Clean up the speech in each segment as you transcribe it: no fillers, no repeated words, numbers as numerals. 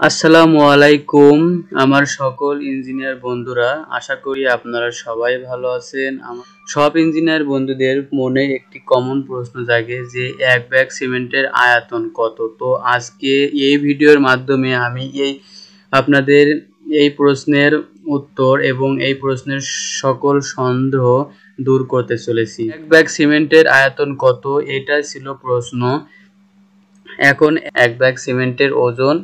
আসসালামু আলাইকুম আমার সকল ইঞ্জিনিয়ার বন্ধুরা, আশা করি আপনারা সবাই ভালো আছেন। আমার সব ইঞ্জিনিয়ার বন্ধুদের মনে একটি কমন প্রশ্ন জাগে যে এক ব্যাগ সিমেন্টের আয়তন কত। তো আজকে এই ভিডিওর মাধ্যমে আমি আপনাদের এই প্রশ্নের উত্তর এবং এই প্রশ্নের সকল সন্দেহ দূর করতে চলেছি। এক ব্যাগ সিমেন্টের আয়তন কত, এটা ছিল প্রশ্ন। এখন এক ব্যাগ সিমেন্টের ওজন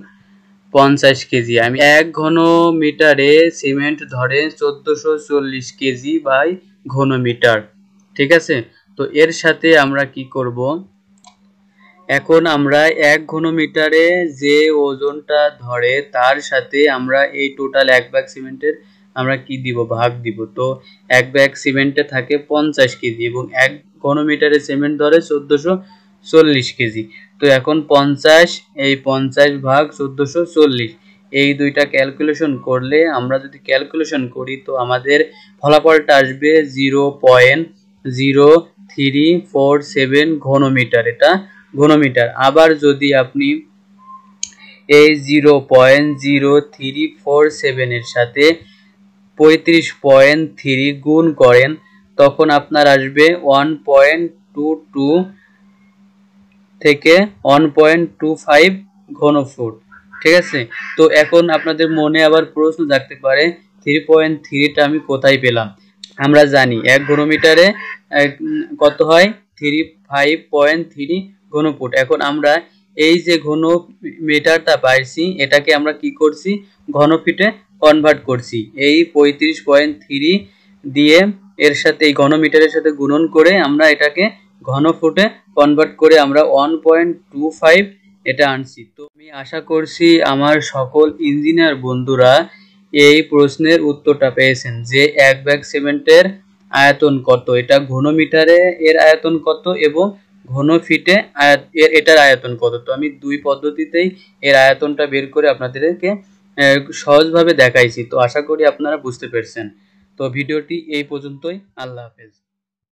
50 কেজি। আমি 1 ঘন মিটারে সিমেন্ট ধরে 1440 কেজি বাই ঘন মিটার। ঠিক আছে, তো এর সাথে আমরা কি করব, এখন আমরা 1 ঘন মিটারে যে ওজনটা ধরে তার সাথে আমরা এই টোটাল এক ব্যাগ সিমেন্টের আমরা কি দিব, ভাগ দিব। তো এক ব্যাগ সিমেন্টে থাকে 50 কেজি এবং 1 ঘন মিটারে সিমেন্ট ধরে 1440 কেজি। তো এখন 50 এই 50 ভাগ 1440 এই দুইটা ক্যালকুলেশন করলে, আমরা যদি ক্যালকুলেশন করি তো আমাদের ফলাফলটা আসবে 0.0347 ঘনমিটার। এটা ঘনমিটার। আবার যদি আপনি এই 0.0347 এর সাথে 35.3 গুণ করেন তখন আপনার আসবে 1.22 থেকে 1.25 ঘনফুট। ঠিক আছে, তো এখন আপনাদের মনে আবার প্রশ্ন জাগতে পারে 3.3টা আমি কোথায় পেলাম। আমরা জানি 1 ঘনমিটারে কত হয়, 35.3 ঘনফুট। এখন আমরা এই যে ঘন মিটারটা পাইছি এটাকে আমরা কি করছি, ঘনফিটে কনভার্ট করছি। এই 35.3 দিয়ে এর সাথে এই ঘনমিটারের সাথে গুণন করে আমরা এটাকে ঘনফুটে কনভার্ট করে আমরা 1.25 এটা আনছি। তো আমি আশা করছি আমার সকল ইঞ্জিনিয়ার বন্ধুরা এই প্রশ্নের উত্তরটা পেয়েছেন যে এক ব্যাগ সিমেন্টের আয়তন কত, এটা ঘনমিটারে এর আয়তন কত এবং ঘনফিটে এটার আয়তন কত। তো আমি দুই পদ্ধতিতেই এর আয়তনটা বের করে আপনাদেরকে সহজভাবে দেখাইছি। তো আশা করি আপনারা বুঝতে পেরেছেন। তো ভিডিওটি এই পর্যন্তই। আল্লাহ হাফেজ।